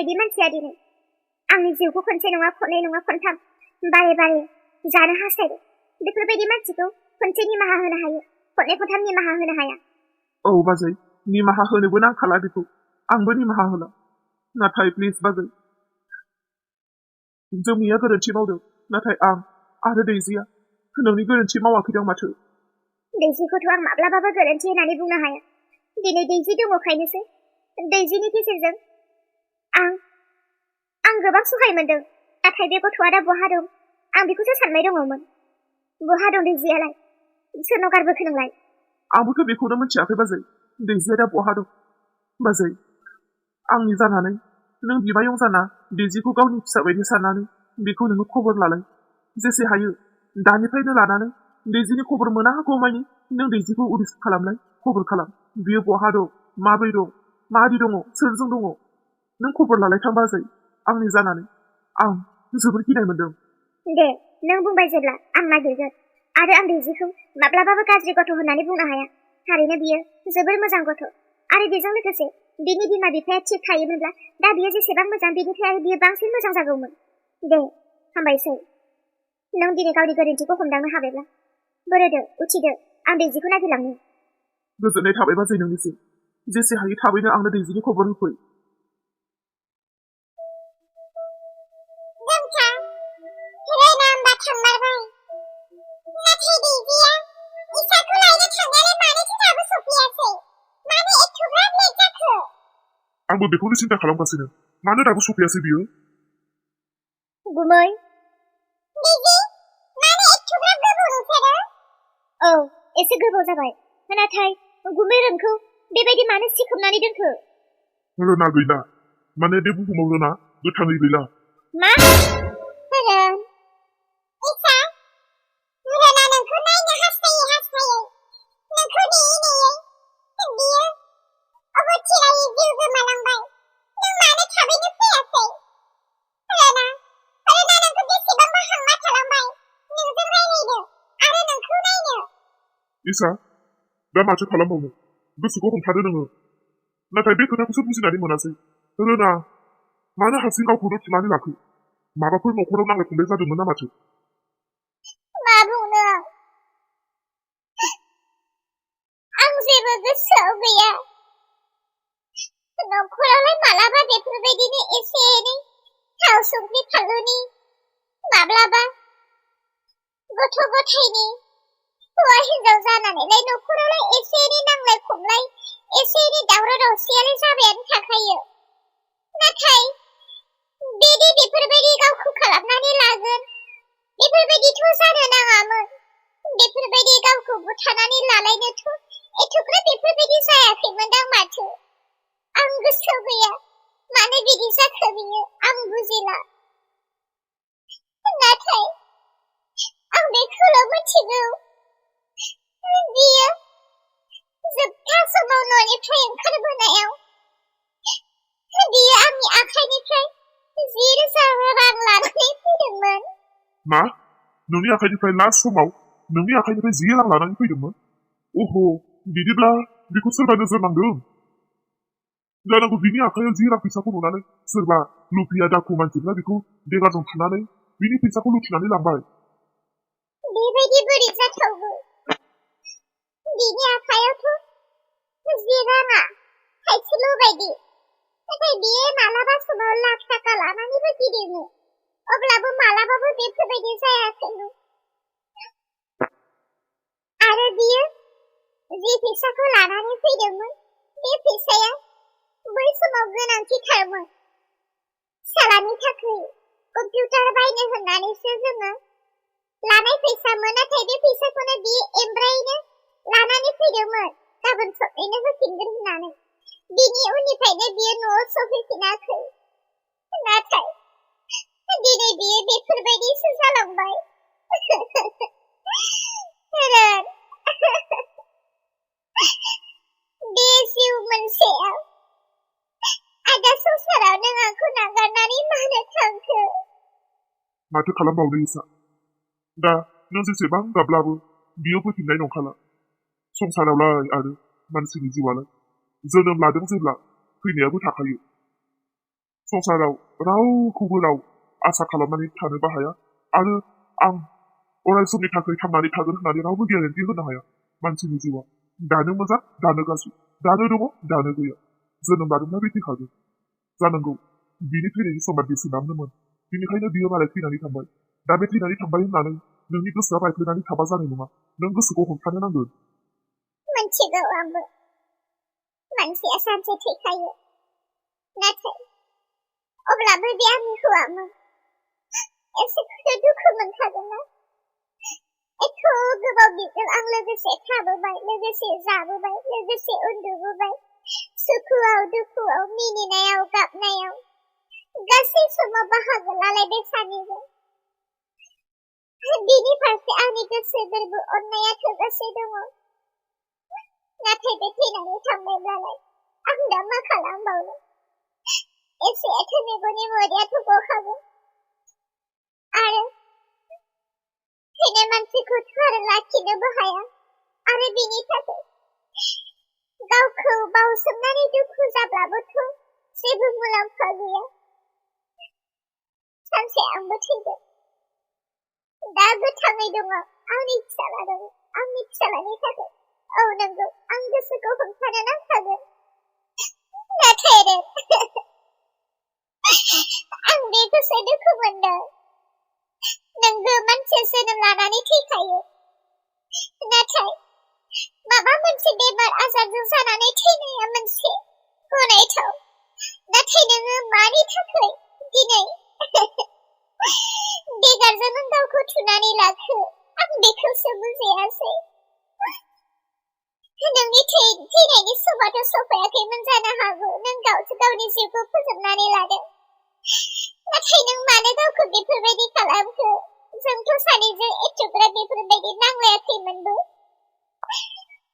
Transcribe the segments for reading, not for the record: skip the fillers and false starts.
बायदि मानसिया दिनै आंनि जिउखौ खनसे नङा खननै नङा खनथाम बारे बारे जानो हास्थायदों। बेफोरबायदि मानसिखौ खनसे निमाहा होनो हायो, खननै खनथाम निमाहा होनो हाया। औ बाजै, निमाहा होनोबो नांखाला बेखौ, आंबो निमाहा होला। नाथाय प्लिज बाजै, जोंनिया गोरोन्थि मावदों, नाथाय आं आरो दैजिया नोंनि गोरोन्थि मावाखैदां माथो। दैजिखौथ' आं माब्लाबाबो गोरोन्थि होननानै बुंनो हाया। दिनै दैजि दङखायनोसो दैजिनि गेजेरजों आं गोबां सहाय मोनदों। नाथाय बे गथ'आ दा बहा दं आं बेखौसो सानबाय दङमोन। बहा दं दैजियालाय? सोरनाव गारबोखो नोंलाय? आंबोथ' बेखौनो मिथियाखै बाजै, दैजिया दा बहा दं। बाजै, आंनि जानानै नों बिमायं जाना दैजिखौ गावनि फिसा बायदि साननानै बेखौ नोङो खबर लालाय। जेसे हायो दानिफ्रायनो लानानै दैजिनि खबर मोनागौमानि नों दैजिखौ उदिस खालामलाय, खबर खालाम। बियो बहा दं, माब्रै दं, मादि दङ, सोरजों दङ, नों खबर लालायथां बाजै। आंनि जानानै आं जोबोर गिनाय मोनदों। दे, नों बुंबाय जेब्ला आं नागिरगोन। आरो आं दैजिखौ माब्लाबाबो गाज्रि गथ' होननानै बुंनो हाया। थारैनो बियो जोबोर मोजां गथ'। आरो बेजों लोगोसे बिनि बिमा बिफाया थिग थायोमोनब्ला दा बियो जेसेबां मोजां बेनिफ्राय आरो बियो बांसिन मोजां जागौमोन। दे, हामबायसै। नों दिनै गावनि गोरोन्थिखौ हमदांनो हाबायब्ला बोरोदो, उथिदो, आं दैजिखौ नागिरलांनो। गोजोननाय थाबाय बाजै नोंनिसिम। जेसे हायो थाबैनो आंनो दैजिनि खबर होफै। आंबो बेखौनो सिन्था खालामगासिनो, मानो दाबो सफैयासै बियो? गुमै, औ, एसे गोबाव जाबाय। नाथाय गुमै रोंखौ बेबायदि मानो सिखोबनानै दोनखो? रोना गैला, माने बे बुहुमाव रोना गोथाङै गैला। मा? इसा, दा माथो खालामबावनो? गोसोखौ हमथादो नोङो। नाथाय बे खोथाखौसो बुजिनानै मोनासै। रोना मानो हारसिं गावखौनो थुनानै लाखो? माबाफोर न'खराव नांलाय खमलाय जादोंमोन ना माथो? मा बुंनो आं जेबो गोसोआव गैया। न'खरावलाय मालाबा बेफोरबायदिनो एसे एनै थाव संख्रि फानलुनि, माब्लाबा गथ' गथायनि, हौवा हिनजाव जानानैलाय न'खरावलाय एसे एनै नांलाय खमलाय, एसे एनै दावराव दावसियालाय जाबायानो थाखायो। नाथाय बेफोरबायदि गावखौ खालामनानै लागोन, बेफोरबायदिथ' जानो नाङामोन। बेफोरबायदि गावखौ बुथारनानै लालायनोथ' एथ'ग्राब बेफोरबायदि जायाखैमोनदां माथो। आं गोसोआव गैया मानो बिदि जाखो बियो, आं बुजिला। नाथाय आं बेखौल' मिथिगौ, बियो जोबथा समाव न'निफ्राय ओंखारबोनायाव बियो आंनि आखाइनिफ्राय 10,000 रां लानानै फैदोंमोन। मा? नोंनि आखाइनिफ्राय लास्ट समाव नोंनि आखाइनिफ्राय 10 रां लानानै फैदोंमोन? अह, बिदिब्ला बेखौ सोरबा नोजोर नांदों जानांगौ। बिनि आखाइयाव 10 रां फैसाखौ नुनानै सोरबा लुफिया दाखु मानसिफ्रा बेखौ देगारजों थुनानै बिनि फैसाखौ लुथिनानै लांबाय। बेबायदि बोरै जाथावगौ? बिनि आखाइयावथ' 10 राङा थाइसेल' बायदि, नाथाय बियो मालाबा समाव लाख थाखा लानानैबो गिदिङो। अब्लाबो मालाबाबो बेफोरबायदि जायाखैमोन। आरो बियो जि फैसाखौ लानानै फैदोंमोन, बे फैसाया बै समाव गोनांथिथारमोन। फिसालानि थाखाय कम्पिउटार बायनो होननानैसो जोङो लानाय फैसामोन। नाथाय बे फैसाखौनो बियो एमब्रायैनो लानानै फैदोंमोन, गाबोन सबैनो होफिनगोन होननानै। बिनि उननिफ्रायनो बियो न'आव सफैफिनाखै। नाथाय दिनै बियो बेफोरबायदिसो जालांबाय। बे जिउ मोनसेयाव आदा संसाराव नों आंखौ नागारनानै मानो थांखो? माथो खालामबावनो इसा, दा नों जेसेबां गाबब्लाबो बियो फैफिननाय नंखाला। संसारावलाय आरो मानसिनि जिउआलाय जोनोम लादों जेब्ला थैनायाबो थाखायो। संसाराव रावखौबो राव आसा खालामनानै थानोबो हाया आरो आं अराय समनि थाखाय थांनानै थागोन होननानै रावबो गेरेन्टि होनो हाया। मानसिनि जिउआ दानो मोजां दानो गाज्रि, दानो दङ दानो गैया, जोनोम लादोंना बे थैखागोन। जानांगौ बिनि थैनायनि समा बेसेबांनोमोन, बेनिखायनो बियो मालाय थैनानै थांबाय। दा बे थैनानै थांबाय होननानै नोंनि गोसोआ बायफ्लेनानै थाबा जानाय नङा। नों गोसोखौ हमथानो नांगोन। मोनथिगौ आंबो मानसिया सानसे थैखायो, नाथाय अब्लाबो बे आंनि हौवामोन। एसेखौथ' दुखु मोनखागोन ना? एथ' गोबाव बिजों आं लोगोसे थाबोबाय, लोगोसे जाबोबाय, लोगोसे उन्दुबोबाय, सुखुआव दुखुआव, मिनिनायाव गाबनायाव, गासै समाव बाहागो लालायदों सानैजों। बिनि फारसे आंनि गोसो गोरबो अननाया थोजासे दङ। नाथाय बे थैनानै थांबायब्लालाय आं दा मा खालामबावनो? एसेयाथ' मेगननि मोदैयाथ' गखागोन। आरो थैनाय मानसिखौ थार लाखिनोबो हाया आरो बिनि थाखाय गावखौ बावसोमनानै दुखु जाब्लाबोथ' जेबो मुलाम्फा गैया। सानसे आंबो थैगोन। दा गोथाङै दङ आंनि फिसाला दङ, आंनि फिसालानि थाखाय। औ नंगौ, आं गोसोखौ हमथानो नांखागोन। नाथाय आं बेखौसो दुखु मोनदों। नोंगौ मानसिया जोनोम लानानै थैखायो, नाथाय माबा मोनसे बेमार आजारजों जानानै थैनाया मोनसे गनायथाव। नाथाय नोङो मानि थाखाय दिनै देगारजों नों गावखौ थुनानै लाखो? आं बेखौसो बुजियासै। नोंनि थैनायनि समाथ' सफायाखैमोन जानो हागौ। नों गावनि जिउखौ फोजोबनानै लादों। नाथाय नों मानो गावखौ बेफोरबायदि खालामखो? जोंथ' सानैजों एथ'ग्राब बेफोरबायदि नांलायाखैमोनबो।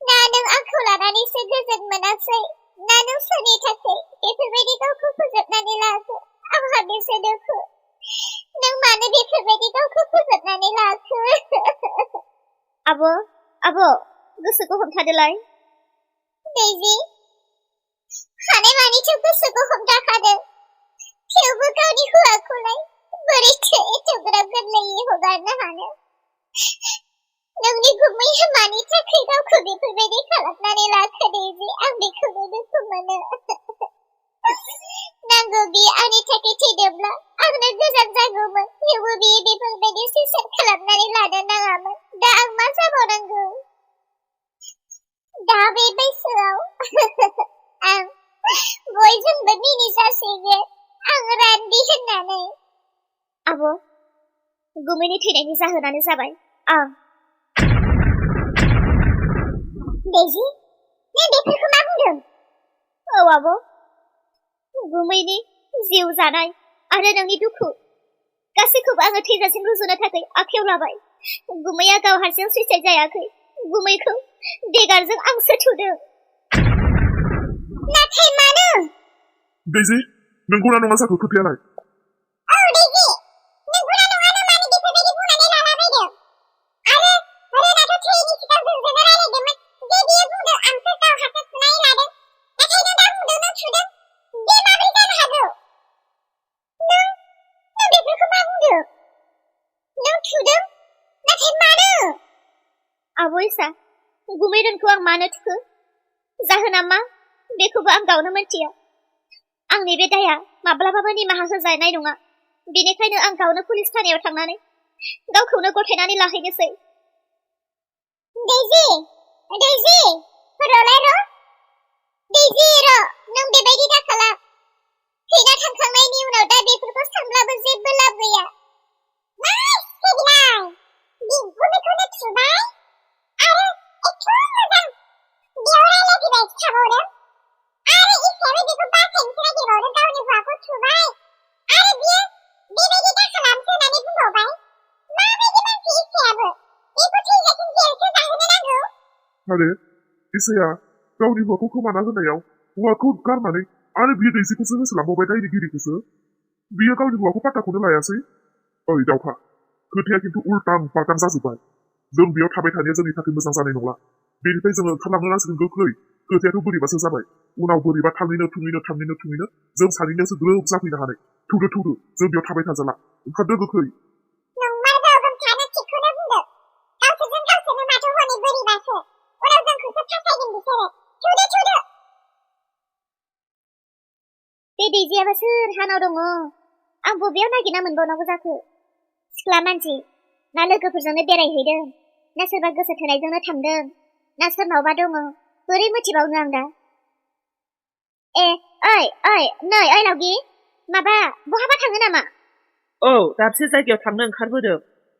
ना नों आंखौ लानानैसो गोजोन मोनासै, ना नों सोरनि थाखाय बेफोरबायदि गावखौ फोजोबनानै लाखो? आंहा बेसो दुखु। नों मानो बेफोरबायदि गावखौ फोजोबनानै लाखो? आब' गोसोखौ हमथादोलाय। दैजि, हानायमानिथ' गोसोखौ हमथाखादों, थेवबो गावनि हौवाखौलाय बोरैथो एथ'ग्राब गोरलैयै हगारनो हानो? नोंनि गुमैया मानि थाखाय गावखौ बेफोरबायदि खालामनानै लाखो दैजि? आं बेखौनो दुखु मोनो। नांगौ बियो आंनि थाखाय थैदोंब्ला आंनो गोजान जागौमोन, थेवबो बियो बेफोरबायदि सुइसाइड खालामनानै लानो नाङामोन। दा आं मा जाबावनांगौ? दा बे बैसोआव आं बयजोंबो मिनिजासिगोन आं रान्दि होननानै। आब', गुमैनि थैनायनि जाहोनानो जाबाय आं। दैजि, नों बेफोरखौ मा बुंदों? औ आब', गुमैनि जिउ जानाय आरो नोंनि दुखु गासैखौबो आङो थैजासिम रुजुनो थाखाय आखायाव लाबाय। गुमैया गाव हारसिं सुइसाइड जायाखै, गुमैखौ देगारजों आंसो थुदों। नाथाय मानो? दैजि, नंगौना नङा जाखो खोथायालाय? औ दैजि, नंगौना नङानो मानो बेफोरबायदि बुंनानै लालाबायदों? आरो रोनाथ' थैयैनि सिगां जोंजों रायलायदोंमोन दे बियो बुंदों आंसो गाव हारसिं थुनानै लादों। नाथाय नों दा बुंदों नों थुदों। बे माबोरै जानो हागौ? नों बेफोरखौ मा बुंदों? नों थुदों, नाथाय मानो? आब' इसा, गुमै रोनखौ आं मानो थुखो? जाहोना मा बेखौबो आं गावनो मिथिया। आंनि बे दाया माब्लाबाबो निमाहा होजानाय नङा। बेनिखायनो आं गावनो पुलिस थानायाव थांनानै गावखौनो गथायनानै लाहैनोसै। दैजि, र'लाय र'। दैजि र', नों बेबायदि दा खालाम। थैना थांखांनायनि उनाव दा बेफोरखौ सानब्लाबो जेबो लाब गैया। मासैलाय, गुमैखौनो थुबाय आरो एथ' मोजां बेयाव रायलायफैबाय थाबावदों। आरो इसायाबो बेखौ बासायनोसो नागिरबावदों, गावनि हौवाखौ थुबाय आरो बियो बेबायदि दा खालामसो होननानै बुंबावबाय। माबायदि मानसि इसायाबो? बेखौ थैजासिम जेलसो जाहोनो नांगौ। आरे इसाया गावनि हौवाखौ खोमाना होनायाव हौवाखौ गारनानै आरो बियो दैजिखौसो होसोलांबावबाय, दायनिगिरिखौसो। बियो गावनि हौवाखौ पात्ताखौनो लायासै। ओइ दावखा, खोथाया खिन्थु उल्टां फाल्टां जाजोब्बाय। जों बेयाव थाबाय थानाया जोंनि थाखाय मोजां जानाय नंला। बेनिफ्राय जोङो ओंखारलांनो नांसिगोन गोख्रै। खोथायाथ' बोरैबासो जाबाय। उनाव बोरैबा थाङैनो जों सानैनोसो ग्रोब जाफैनो हानाय। थौदो जों बेयाव थाबाय थाजाला। ओंखारदो गोख्रै। नंमारगौ गोमसायानो थिगखौनो बुंदों। गावसोरजों गावसोरनो माथो हनै बोरैबासो। उनाव जोंखौसो फासायगोन बिसोरो। थौदो। बे दैजियाबा सोर हानाव दङ? आं बबेयाव नागिरना मोनबावनांगौ जाखो? सिख्ला मानसि ना लोगोफोरजोंनो बेरायहैदों, ना सोरबा गोसो थोनायजोंनो थांदों, ना सोरनावबा दङ, बोरै मिथिबावनो आं दा? नै लावगि, माबा बहाबा थाङो नामा? औ, दाबसे जायगायाव थांनो ओंखारबोदों।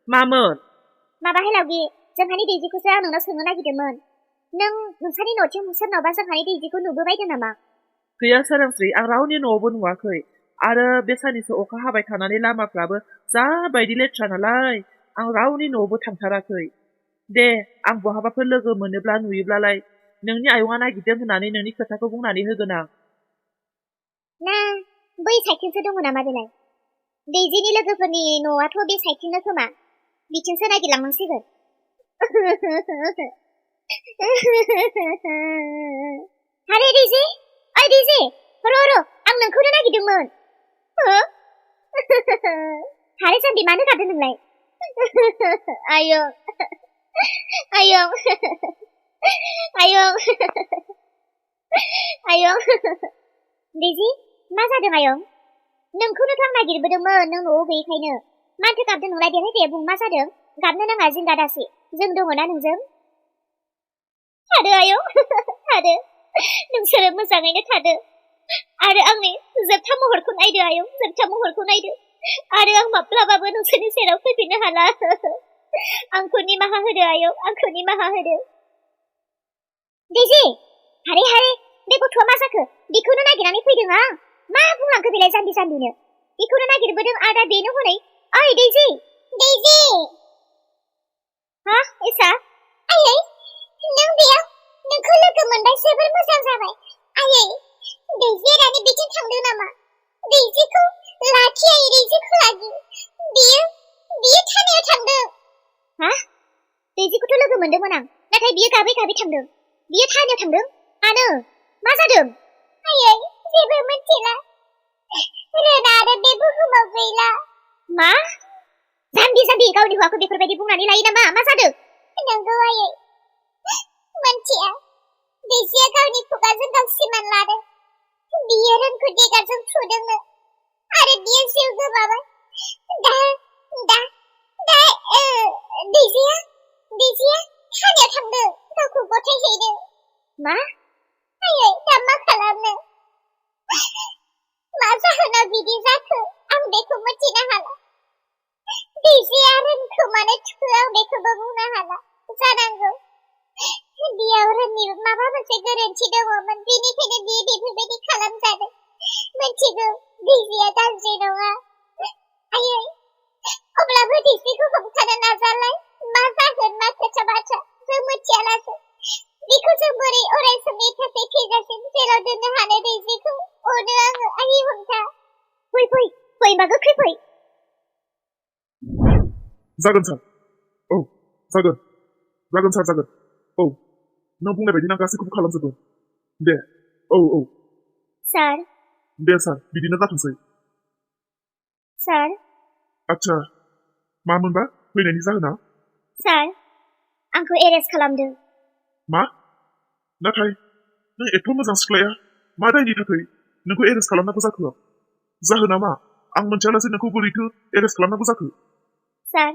मामोन? माबाहाय लावगि, जोंहानि दैजिखौसो आं नोंनाव सोंनो नागिरदोंमोन। नोंसानि न'थिं सोरनावबा जोंहानि दैजिखौ नुबोबायदों नामा? गैया सोरांस्रि, आं रावनि न'आवबो नुवाखै। आरो बे साननैसो अखा हाबाय थानानै लामाफ्राबो जा बायदि लेथ्रा नालाय, आं रावनि न'आवबो थांथाराखै। दे, आं बहाबाफोर लोगो मोनोब्ला नुयोब्लालाय नोंनि आयंआ नागिरदों होननानै नोंनि खोथाखौ बुंनानै होगोन आं। ना बै साइडथिंसो दङ नामा बेलाय? दैजिनि लोगोफोरनि न'आथ' बे साइडथिंनो खोमा। बिथिंसो नागिरलांनांसिगोन। हारे दैजि, ओइ दैजि, र' आं नोंखौनो नागिरदोंमोन। हारे जाम्बि, मानो गाबदों नोंलाय? आयं दैजि, मा जादों आयं? नोंखौनोथ' आं नागिरबोदोंमोन, नों न'आव गैयैखायनो। माथो गाबदों नोंलाय? देलाय दे बुं, मा जादों? गाबनो नाङा, जिंगा दासि। जों दङना नोंजों? थादो आयं, थादो। नोंसोरो मोजाङैनो थादो। आरो आंनि जोबथा महरखौ नायदो आयं, जोबथा महरखौ नायदो। आरो आं माब्लाबाबो नोंसोरनि सेराव फैफिननो हाला। आंखौ निमाहा होदो आयं, आंखौ निमाहा होदो। दैजि, हारे, बे गथ'आ मा जाखो? बेखौनो नागिरनानै फैदों आं। मा बुंलांखो बेलाय जाम्बिनो? बेखौनो नागिरबोदों आरो दा बेनो हनै। ओइ दैजि! हा, एसा? आयै, नों बेयाव? नोंखौ लोगो मोनबाय, जोबोर मोजां जाबाय। आयै, दैजिया दानि बिथिं थांदों नामा? दैजिखौ लाखि आयै, दैजिखौ लाखि। बियो थानायाव थांदों। हा? दैजिखौथ' लोगो मोनदोंमोन आं, नाथाय बियो गाबै थांदों। बियो थानायाव थांदों? मानो? मा जादों? आयै, जेबो मिथिला। रोना आरो बे बुहुमाव गैला। मा? जाम्बि गावनि हौवाखौ बेफोरबायदि बुंनानै लायो नामा? मा जादों? नंगौ आयै, मोनथिया। दैजिया गावनि खुगाजों गाव सिमान लादों। बियो रोनखौ देगारजों थुदोंनो आरो बियो जिउ गोमाबाय। दा दैजिया थानायाव थांदों, गावखौ गथायहैदों। मा? आयै, दा मा खालामनो? मा जाहोनाव बिदि जाखो आं बेखौ मिथिनो हाला। दैजिया रोनखौ मानो थुखो आं बेखौबो बुंनो हाला। जानांगौ बेयाव रोननि माबा मोनसे गोरोन्थि दङमोन, बेनिखायनो बियो बेफोरबायदि खालामजादों। मिथिगौ दैजिया गाज्रि नङा। आयै, अब्लाबो दैजिखौ हमथानो नाजालाय। मा जागोन, मा खोथा बाथ्रा जों मिथियालासे बेखौ जों बोरै अराय समनि थाखाय थैजासिम जेराव दोननो हानो? दैजिखौ अनो आङो, आयै हमथा। फै मा गोख्रै फै। जागोन सार। औ, जागोन सार, जागोन। औ, नों बुंनाय बायदिनो आं गासैखौबो खालामजोबगोन। दे, औ। सार। दे सार, बिदिनो जाथोंसै। सार। आच्छा, मामोनबा फैनायनि जाहोना? सार, आंखौ एरेस्ट खालामदों। मा? नाथाय नों एथ' मोजां सिख्लाया मा दायनि थाखाय नोंखौ एरेस्ट खालामनांगौ जाखो? जाहोना मा? आं मोनथियालासे नोंखौ बोरैथो एरेस्ट खालामनांगौ जाखो? सार,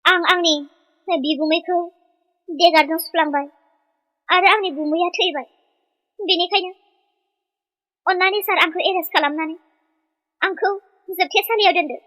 आं आंनि बिगुमैखौ देगारजों सुफ्लांबाय आरो आंनि बिगुमैया थैबाय। बेनिखायनो अन्नानै सार आंखौ एरेस्ट खालामनानै आंखौ जोबथेसालियाव दोनदो।